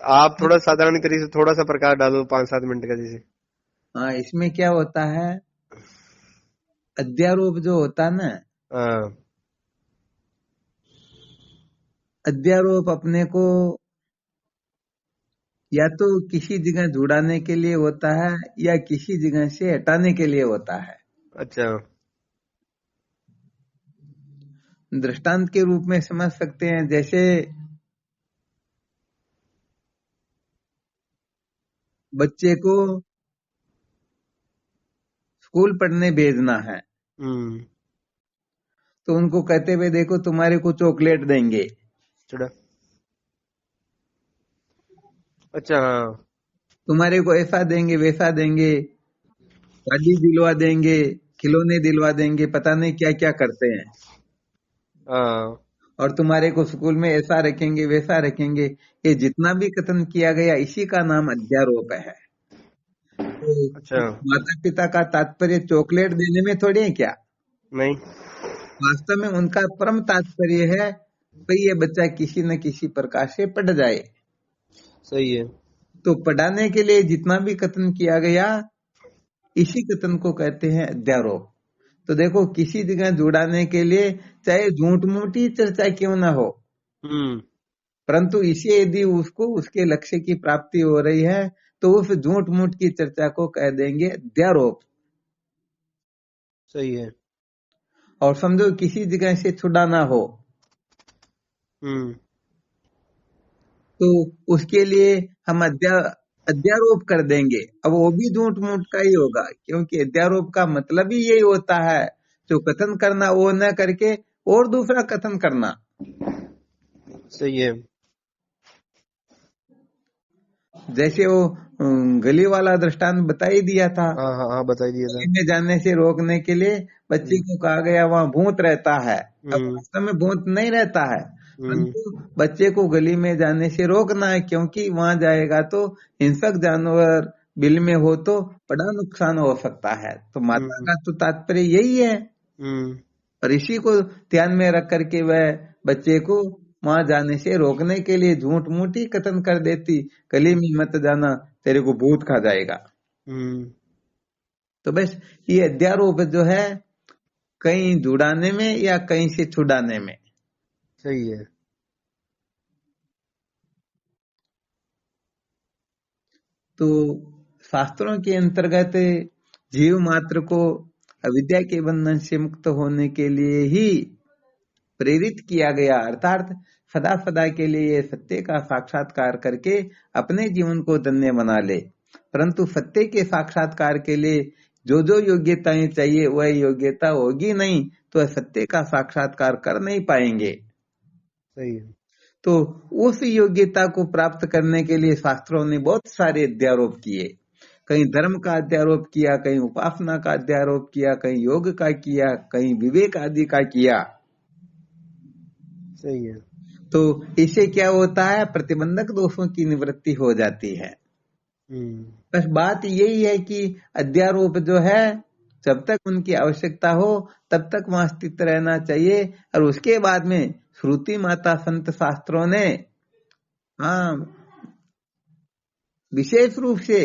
आप थोड़ा साधारण तरीके से थोड़ा सा प्रकाश डालो 5-7 मिनट का जैसे। हाँ, इसमें क्या होता है, अध्यारोप जो होता है ना, हाँ। अध्यारोप अपने को या तो किसी जगह जुड़ाने के लिए होता है या किसी जगह से हटाने के लिए होता है। अच्छा। दृष्टांत के रूप में समझ सकते हैं, जैसे बच्चे को स्कूल पढ़ने भेजना है, हम्म। तो उनको कहते हुए देखो तुम्हारे को चॉकलेट देंगे, चढ़ा। अच्छा हाँ। तुम्हारे को ऐसा देंगे वैसा देंगे, गाड़ी दिलवा देंगे, खिलौने दिलवा देंगे, पता नहीं क्या क्या करते हैं, हाँ। और तुम्हारे को स्कूल में ऐसा रखेंगे वैसा रखेंगे। ये जितना भी कथन किया गया इसी का नाम अध्यारोप है। तो अच्छा। माता पिता का तात्पर्य चॉकलेट देने में थोड़ी है क्या, नहीं। वास्तव में उनका परम तात्पर्य है भाई ये बच्चा किसी न किसी प्रकार से पढ़ जाए। सही है। तो पढ़ाने के लिए जितना भी कथन किया गया इसी कथन को कहते हैं अध्यारोप। तो देखो किसी जगह जुड़ाने के लिए चाहे झूठ मूठी चर्चा क्यों ना हो, हम्म। परंतु इसे यदि उसको उसके लक्ष्य की प्राप्ति हो रही है तो उस झूठ मूठ की चर्चा को कह देंगे अध्यारोप। सही है। और समझो किसी जगह से छुड़ाना हो हम्म। तो उसके लिए हम अध्यारोप कर देंगे। अब वो भी झूठ मूठ का ही होगा, क्योंकि अध्यारोप का मतलब ही यही होता है जो कथन करना वो न करके और दूसरा कथन करना। सही है। जैसे वो गली वाला दृष्टांत बता ही दिया था, हाँ हाँ हाँ, बताई दिया था। गली में जाने से रोकने के लिए बच्चे हम्म। को कहा गया वहां भूत रहता है। अब हम्म। वास्तव में भूत नहीं रहता है, हम्म। परंतु बच्चे को गली में जाने से रोकना है, क्योंकि वहां जाएगा तो हिंसक जानवर बिल में हो तो बड़ा नुकसान हो सकता है। तो माता हम्म। का तो तात्पर्य यही है, हम्म। और इसी को ध्यान में रख करके वह बच्चे को वहां जाने से रोकने के लिए झूठ मूठ ही कथन कर देती, गली में मत जाना तेरे को भूत खा जाएगा। हम्म। तो बस ये अध्यारोप जो है कहीं जुड़ाने में या कहीं से छुड़ाने में। सही है। तो शास्त्रों के अंतर्गत जीव मात्र को अविद्या के बंधन से मुक्त होने के लिए ही प्रेरित किया गया, अर्थात सदा सदा के लिए ये सत्य का साक्षात्कार करके अपने जीवन को धन्य बना ले। परंतु सत्य के साक्षात्कार के लिए जो जो योग्यताएं चाहिए वह योग्यता होगी नहीं तो सत्य का साक्षात्कार कर नहीं पाएंगे। सही है। तो उस योग्यता को प्राप्त करने के लिए शास्त्रों ने बहुत सारे अध्यारोप किए। कहीं धर्म का अध्यारोप किया, कहीं उपासना का अध्यारोप किया, कहीं योग का किया, कहीं विवेक आदि का किया। सही है। तो इससे क्या होता है, प्रतिबंधक दोषों की निवृत्ति हो जाती है। हम्म। बस बात यही है कि अध्यारोप जो है जब तक उनकी आवश्यकता हो तब तक वहां स्थित रहना चाहिए, और उसके बाद में श्रुति माता संत शास्त्रों ने हाँ विशेष रूप से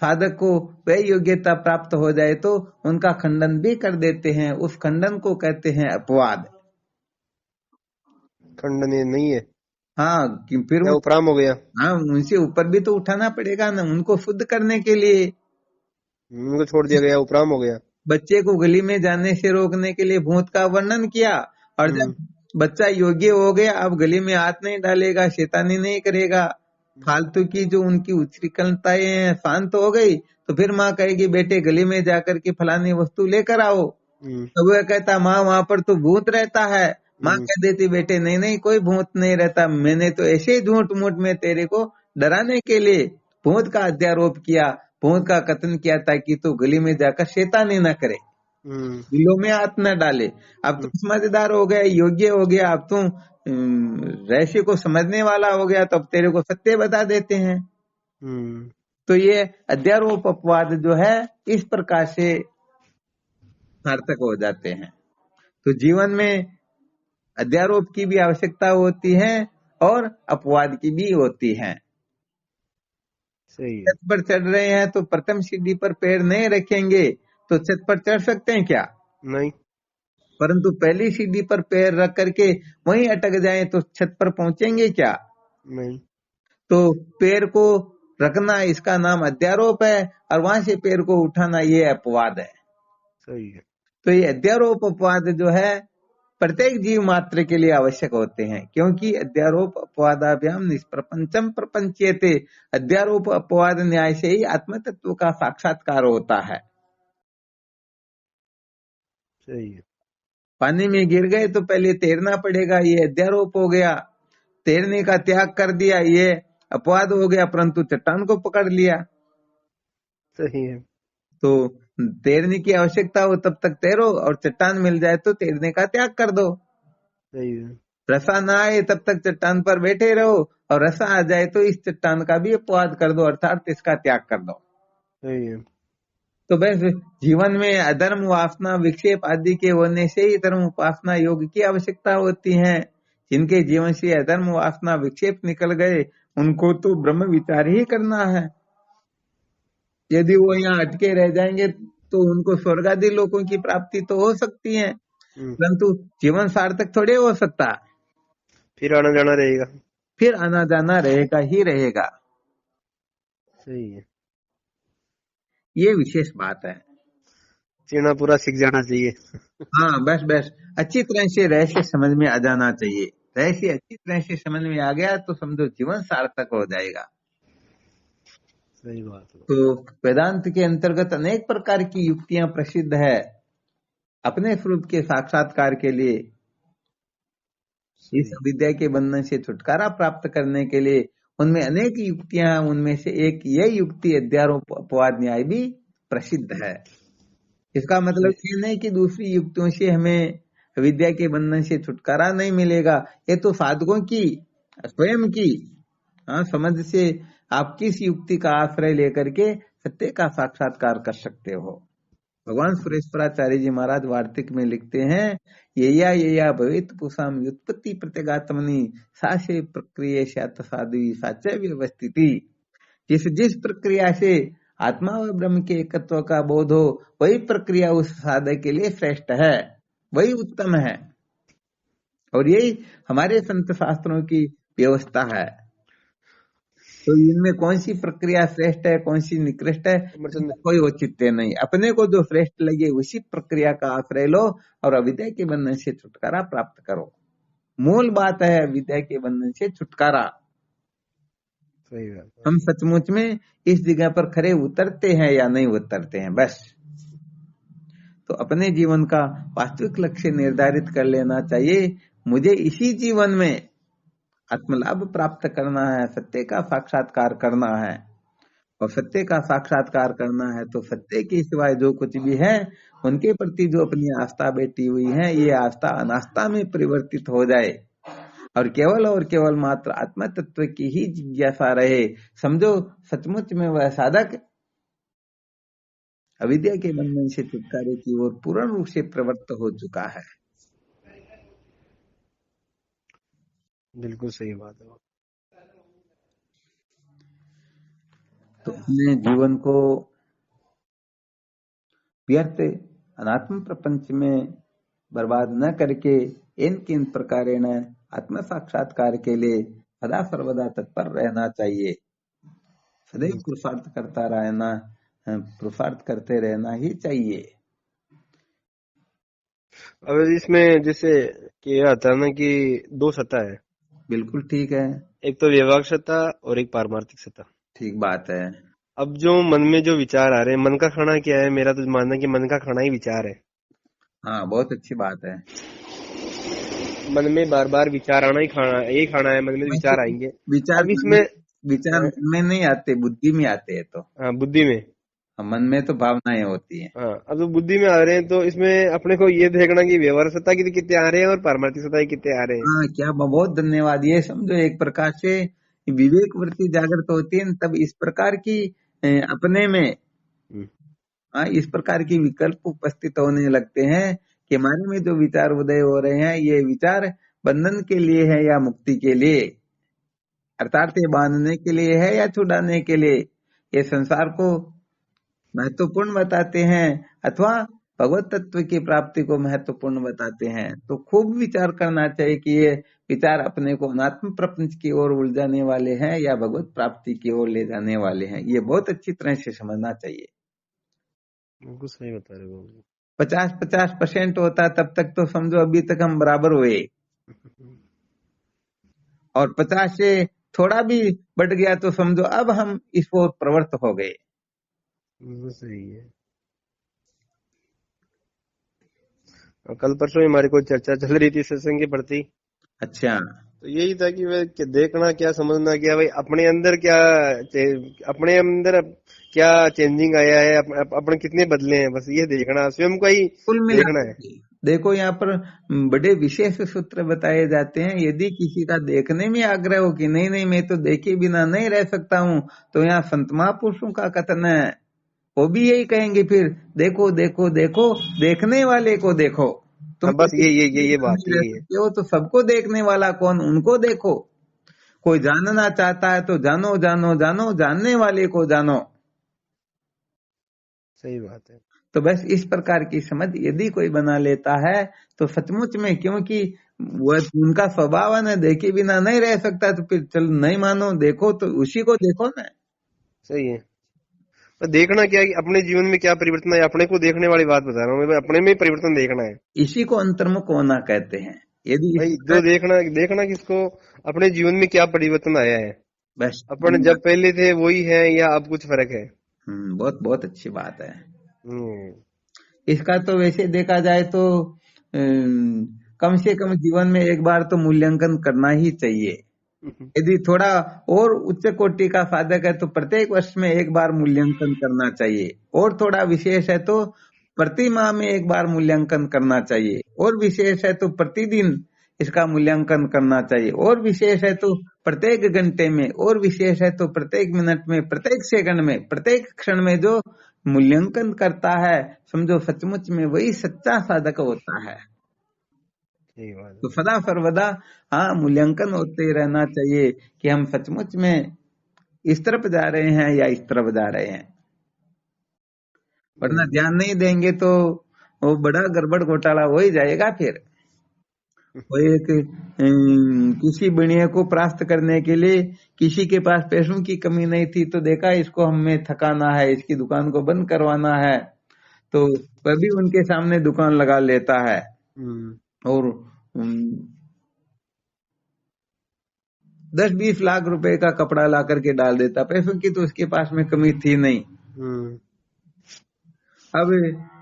साधक को वह योग्यता प्राप्त हो जाए तो उनका खंडन भी कर देते हैं। उस खंडन को कहते हैं अपवाद। खंडनीय नहीं है। हाँ फिर क्या उपराम हो गया। हाँ उनसे ऊपर भी तो उठाना पड़ेगा ना उनको शुद्ध करने के लिए। उनको छोड़ दिया गया, उपराम हो गया। बच्चे को गली में जाने से रोकने के लिए भूत का वर्णन किया, और हम्म। जब बच्चा योग्य हो गया अब गली में हाथ नहीं डालेगा, शैतानी नहीं करेगा, फालतू की जो उनकी उच्छृंखलताएं हैं शांत हो गई, तो फिर माँ कहेगी बेटे गली में जाकर के फलानी वस्तु लेकर आओ। हम्म। तो वह कहता माँ वहां पर तो भूत रहता है। माँ हम्म। कह देती बेटे नहीं नहीं कोई भूत नहीं रहता, मैंने तो ऐसे ही झूठ मूठ में तेरे को डराने के लिए भूत का अध्यारोप किया, भूत का कथन किया ताकि तू गली में जाकर शैतानी न करे, हम्म। दिलों में हाथ न डाले। अब हम्म। तू समझदार हो गया, योग्य हो गया, अब तू रहस्य को समझने वाला हो गया, तो अब तेरे को सत्य बता देते हैं। हम्म। तो ये अध्यारोप अपवाद जो है इस प्रकार से सार्थक हो जाते हैं। तो जीवन में अध्यारोप की भी आवश्यकता होती है और अपवाद की भी होती हैं। सही है। छत पर चढ़ रहे हैं तो प्रथम सीढ़ी पर पैर नहीं रखेंगे तो छत पर चढ़ सकते हैं क्या? नहीं। परंतु पहली सीढ़ी पर पैर रख करके वहीं अटक जाएं तो छत पर पहुंचेंगे क्या? नहीं। तो पैर को रखना इसका नाम अध्यारोप है, और वहां से पैर को उठाना ये अपवाद है। सही है। तो ये अध्यारोप अपवाद जो है प्रत्येक जीव मात्र के लिए आवश्यक होते हैं, क्योंकि अध्यारोप अपवादाभ्याम निष्प्रपंचम प्रपंच्यते, अध्यारोप अपवाद न्याय से ही आत्म तत्व का साक्षात्कार होता है। सही है। पानी में गिर गए तो पहले तैरना पड़ेगा, ये अध्यारोप हो गया। तैरने का त्याग कर दिया, ये अपवाद हो गया। परंतु चट्टान को पकड़ लिया सही है। तो तैरने की आवश्यकता हो तब तक तैरो, और चट्टान मिल जाए तो तैरने का त्याग कर दो। सही है। रसा ना आए तब तक चट्टान पर बैठे रहो, और रसा आ जाए तो इस चट्टान का भी अपवाद कर दो, अर्थात इसका त्याग कर दो। सही है। तो बस जीवन में अधर्म, वासना, विक्षेप आदि के होने से ही धर्म उपासना योग की आवश्यकता होती है। जिनके जीवन से अधर्म, वासना, विक्षेप निकल गए उनको तो ब्रह्म विचार ही करना है। यदि वो यहाँ अटके रह जाएंगे तो उनको स्वर्ग आदि लोकों की प्राप्ति तो हो सकती है, परंतु जीवन सार्थक थोड़े हो सकता। फिर आना जाना रहेगा। फिर आना जाना रहेगा ही रहेगा। सही है। ये विशेष बात है। चीना पूरा सीख जाना चाहिए। हाँ, बस बस अच्छी तरह से रहस्य समझ में आ जाना चाहिए। रहस्य अच्छी तरह से समझ में आ गया तो समझो जीवन सार्थक हो जाएगा। सही बात है। तो वेदांत के अंतर्गत अनेक प्रकार की युक्तियां प्रसिद्ध है अपने स्वरूप के साक्षात्कार के लिए। इस अविद्या के बंधन से छुटकारा प्राप्त करने के लिए उनमें अनेक युक्तियां हैं। उनमें से एक ये युक्ति अध्यारोप अपवाद न्याय भी प्रसिद्ध है। इसका मतलब ये नहीं कि दूसरी युक्तियों से हमें विद्या के बंधन से छुटकारा नहीं मिलेगा। ये तो साधकों की स्वयं की समझ से आप किस युक्ति का आश्रय लेकर के सत्य का साक्षात्कार कर सकते हो। भगवान सुरेश्वराचार्य जी महाराज वार्तिक में लिखते हैं, ये भवित पुषाम व्युत्पत्ति प्रत्यगात्मनि सासे प्रक्रिया साधु साचे व्यवस्थिति। जिस प्रक्रिया से आत्मा व ब्रह्म के एकत्व का बोध हो वही प्रक्रिया उस साधक के लिए श्रेष्ठ है, वही उत्तम है, और यही हमारे संत शास्त्रों की व्यवस्था है। तो इनमें कौन सी प्रक्रिया श्रेष्ठ है, कौन सी निकृष्ट है, कोई औचित्य नहीं। अपने को जो श्रेष्ठ लगे उसी प्रक्रिया का आश्रय लो और अविद्या के बंधन से छुटकारा प्राप्त करो। मूल बात है अविद्या के बंधन से छुटकारा। सही बात। हम सचमुच में इस जगह पर खरे उतरते हैं या नहीं उतरते हैं, बस। तो अपने जीवन का वास्तविक लक्ष्य निर्धारित कर लेना चाहिए। मुझे इसी जीवन में आत्मलाभ प्राप्त करना है, सत्य का साक्षात्कार करना है। और सत्य का साक्षात्कार करना है तो सत्य के सिवाय जो कुछ भी है उनके प्रति जो अपनी आस्था बैठी हुई है, ये आस्था अनास्था में परिवर्तित हो जाए और केवल मात्र आत्म तत्व की ही जिज्ञासा रहे। समझो सचमुच में वह साधक अविद्या के बंधन से छुटकारे की ओर पूर्ण रूप से प्रवृत्त हो चुका है। बिल्कुल सही बात है। तो अपने जीवन को व्यर्थ अनात्म प्रपंच में बर्बाद न करके इन किन प्रकारेण आत्म साक्षात्कार के लिए सदा सर्वदा तत्पर रहना चाहिए। सदैव पुरुषार्थ करता रहना, पुरुषार्थ करते रहना ही चाहिए। अब इसमें जैसे कि आता है ना कि दो सत्ता है। बिल्कुल ठीक है। एक तो व्यवहारिक सत्ता और एक पारमार्थिक सत्ता। ठीक बात है। अब जो मन में जो विचार आ रहे हैं, मन का खाना क्या है? मेरा तो मानना है कि मन का खाना ही विचार है। हाँ, बहुत अच्छी बात है। मन में बार बार विचार आना ही खाना, यही खाना है। मन में विचार आएंगे। विचार अब इसमें विचार में नहीं आते, बुद्धि में आते हैं। तो हाँ, बुद्धि में, मन में तो भावनाएं होती हैं। हाँ, अब तो बुद्धि में आ रहे हैं तो इसमें अपने को ये देखना कि व्यवहार सत्ता की कितने आ रहे हैं और पारमार्थिक सत्ता की कितने आ रहे हैं। हाँ, क्या बहुत धन्यवाद। ये समझो एक प्रकार से विवेक वृत्ति जागृत होती है, तब इस प्रकार की अपने में इस प्रकार की विकल्प उपस्थित होने लगते हैं कि हमारे में जो विचार उदय हो रहे हैं ये विचार बंधन के लिए है या मुक्ति के लिए। अर्थात ये बांधने के लिए है या छुड़ाने के लिए, ये संसार को महत्वपूर्ण बताते हैं अथवा भगवत तत्व की प्राप्ति को महत्वपूर्ण बताते हैं। तो खूब विचार करना चाहिए कि ये विचार अपने को अनात्म प्रपंच की ओर उलझाने वाले हैं या भगवत प्राप्ति की ओर ले जाने वाले हैं, ये बहुत अच्छी तरह से समझना चाहिए। बिल्कुल सही बता रहे हो। 50-50% होता तब तक तो समझो अभी तक हम बराबर हुए, और 50 से थोड़ा भी बढ़ गया तो समझो अब हम इस ओर प्रवृत्त हो गए। बिल्कुल सही है। और कल परसों ही हमारी कोई चर्चा चल रही थी सत्संग के प्रति, अच्छा, तो यही था कि वह देखना क्या, समझना क्या, भाई अपने अंदर क्या, अपने अंदर क्या चेंजिंग आया है, अपने कितने बदले हैं, बस ये देखना, स्वयं का ही कुल देखना मिलाकर है। के देखो यहाँ पर बड़े विशेष सूत्र बताए जाते हैं। यदि किसी का देखने में आग्रह हो कि नहीं नहीं मैं तो देखे बिना नहीं रह सकता हूँ, तो यहाँ संत महापुरुषों का कथन है, वो भी यही कहेंगे फिर, देखो देखो देखो देखने वाले को देखो। तुम हाँ, तो बस ये बिना बात नहीं रह यही है। सकते हो, तो सबको देखने वाला कौन, उनको देखो। कोई जानना चाहता है तो जानो जानो जानो, जानने वाले को जानो। सही बात है। तो बस इस प्रकार की समझ यदि कोई बना लेता है तो सचमुच में, क्योंकि वह उनका स्वभाव है ना, देखे बिना नहीं रह सकता, तो फिर चल नहीं मानो, देखो तो उसी को देखो ना। सही है। तो देखना क्या है कि अपने जीवन में क्या परिवर्तन है, अपने को देखने वाली बात बता रहा हूँ मैं, भाई अपने में ही परिवर्तन देखना है। इसी को अंतर्मुख होना कहते हैं। यदि इस भाई जो प्रकार देखना देखना किसको, अपने जीवन में क्या परिवर्तन आया है, बस, अपन जब पहले थे वही है या अब कुछ फर्क है। बहुत बहुत अच्छी बात है। हम्म। इसका तो वैसे देखा जाए तो कम से कम जीवन में एक बार तो मूल्यांकन करना ही चाहिए। यदि थोड़ा और उच्च कोटि का साधक है तो प्रत्येक वर्ष में एक बार मूल्यांकन करना चाहिए, और थोड़ा विशेष है तो प्रति माह में एक बार मूल्यांकन करना चाहिए, और विशेष है तो प्रतिदिन इसका मूल्यांकन करना चाहिए, और विशेष है तो प्रत्येक घंटे में, और विशेष है तो प्रत्येक मिनट में, प्रत्येक सेकंड में, प्रत्येक क्षण में जो मूल्यांकन करता है, समझो सचमुच में वही सच्चा साधक होता है। सही बात है। तो सदा सर्वदा हाँ मूल्यांकन होते रहना चाहिए कि हम सचमुच में इस तरफ जा रहे हैं या इस तरफ जा रहे हैं। वरना ध्यान नहीं देंगे तो वो बड़ा गड़बड़ घोटाला हो ही जाएगा। फिर वो एक किसी बढ़िया को परास्त करने के लिए किसी के पास पैसों की कमी नहीं थी, तो देखा इसको हमें थकाना है, इसकी दुकान को बंद करवाना है, तो वह भी उनके सामने दुकान लगा लेता है हम्म। और 10-20 लाख रुपए का कपड़ा ला करके डाल देता। पैसों की तो उसके पास में कमी थी नहीं। हम्म। अब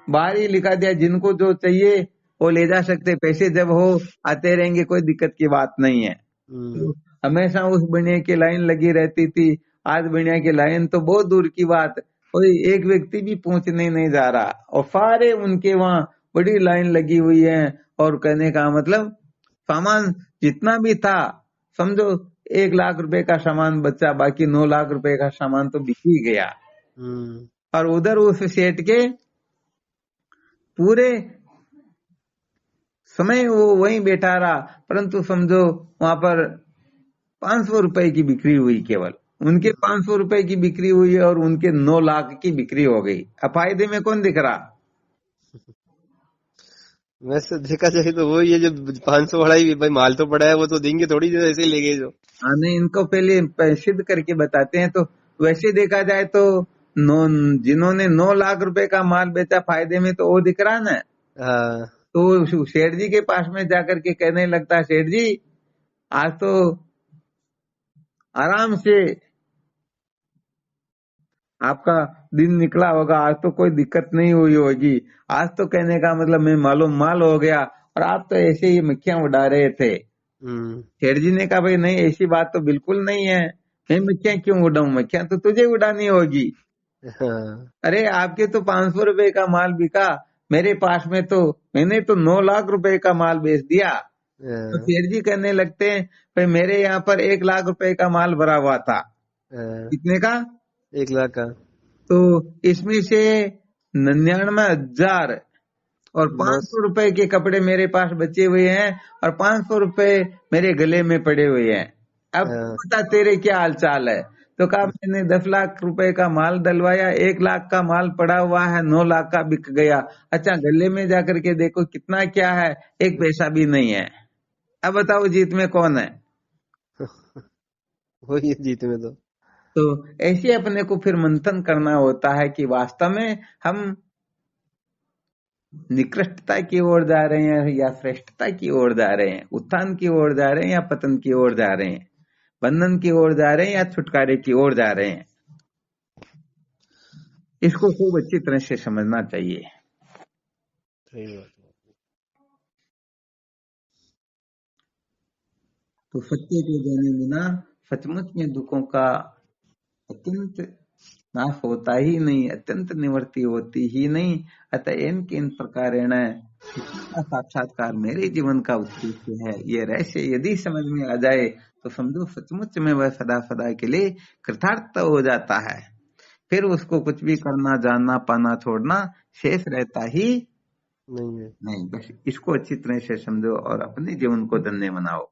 बाहर ही लिखा दिया जिनको जो चाहिए वो ले जा सकते, पैसे जब हो आते रहेंगे, कोई दिक्कत की बात नहीं है। हम्म। तो हमेशा उस बढ़िया की लाइन लगी रहती थी। आज बढ़िया की लाइन तो बहुत दूर की बात, कोई एक व्यक्ति भी पहुंचने नहीं जा रहा, और सारे उनके वहां बड़ी लाइन लगी हुई है। और कहने का मतलब सामान जितना भी था, समझो 1 लाख रुपए का सामान बचा, बाकी 9 लाख रुपए का सामान तो बिक ही गया। हम्म। और उधर उस सेठ के पूरे समय वो वहीं बैठा रहा, परंतु समझो वहां पर 500 रुपए की बिक्री हुई, केवल उनके 500 रुपए की बिक्री हुई और उनके 9 लाख की बिक्री हो गई। अब फायदे में कौन दिख रहा? वैसे देखा जाए तो वो ये जो 500 वाला ही भाई माल तो पड़ा है, वो तो देंगे थोड़ी, जो ऐसे ही ले गए जो। हाँ नहीं, इनको पहले सिद्ध करके बताते हैं। तो वैसे देखा जाए तो जिन्होंने 9 लाख रुपए का माल बेचा फायदे में, तो वो दिख रहा ना। हाँ। तो सेठ जी के पास में जाकर के कहने लगता है, सेठ जी आज तो आराम से आपका दिन निकला होगा, आज तो कोई दिक्कत नहीं हुई होगी। आज तो कहने का मतलब मैं मालूम माल हो गया, और आप तो ऐसे ही मक्खियां उड़ा रहे थे। हम्म। सेठ जी ने कहा, भाई नहीं ऐसी बात तो बिल्कुल नहीं है, मैं मक्खियां क्यों उड़ाऊं, मक्खियां तो तुझे उड़ानी होगी। हाँ। अरे आपके तो 500 रुपए का माल बिका, मेरे पास में तो मैंने तो 9 लाख रुपए का माल बेच दिया। तो हाँ। सेठ जी कहने लगते हैं, भाई मेरे यहाँ पर 1 लाख रुपए का माल भरा हुआ था। हाँ। कितने का? 1 लाख का। तो इसमें से 99,000 और 9। 500 रुपए के कपड़े मेरे पास बचे हुए हैं, और 500 रुपए मेरे गले में पड़े हुए हैं। अब हाँ, बता तेरे क्या हाल चाल है। तो कहा मैंने 10 लाख रुपए का माल डलवाया, 1 लाख का माल पड़ा हुआ है, 9 लाख का बिक गया। अच्छा गले में जाकर के देखो कितना क्या है, 1 पैसा भी नहीं है। अब बताओ जीत में कौन है। वही है जीत में तो। तो ऐसे अपने को फिर मंथन करना होता है कि वास्तव में हम निकृष्टता की ओर जा रहे हैं या श्रेष्ठता की ओर जा रहे हैं, उत्थान की ओर जा रहे हैं या पतन की ओर जा रहे हैं, बंधन की ओर जा रहे हैं या छुटकारे की ओर जा रहे हैं। इसको खूब अच्छी तरह से समझना चाहिए। सही बात है। तो सत्य को जाने बिना सचमुच में दुखों का अत्यंत नाश होता ही नहीं, अत्यंत निवृत्ति होती ही नहीं। अतः इनके इन प्रकारेण कृष्ण का साक्षात्कार मेरे जीवन का उद्देश्य है, ये रहस्य यदि समझ में आ जाए तो समझो सचमुच में वह सदा सदा के लिए कृतार्थ हो जाता है। फिर उसको कुछ भी करना, जानना, पाना, छोड़ना शेष रहता ही नहीं है। नहीं। बस इसको अच्छी तरह से समझो और अपने जीवन को धन्य बनाओ।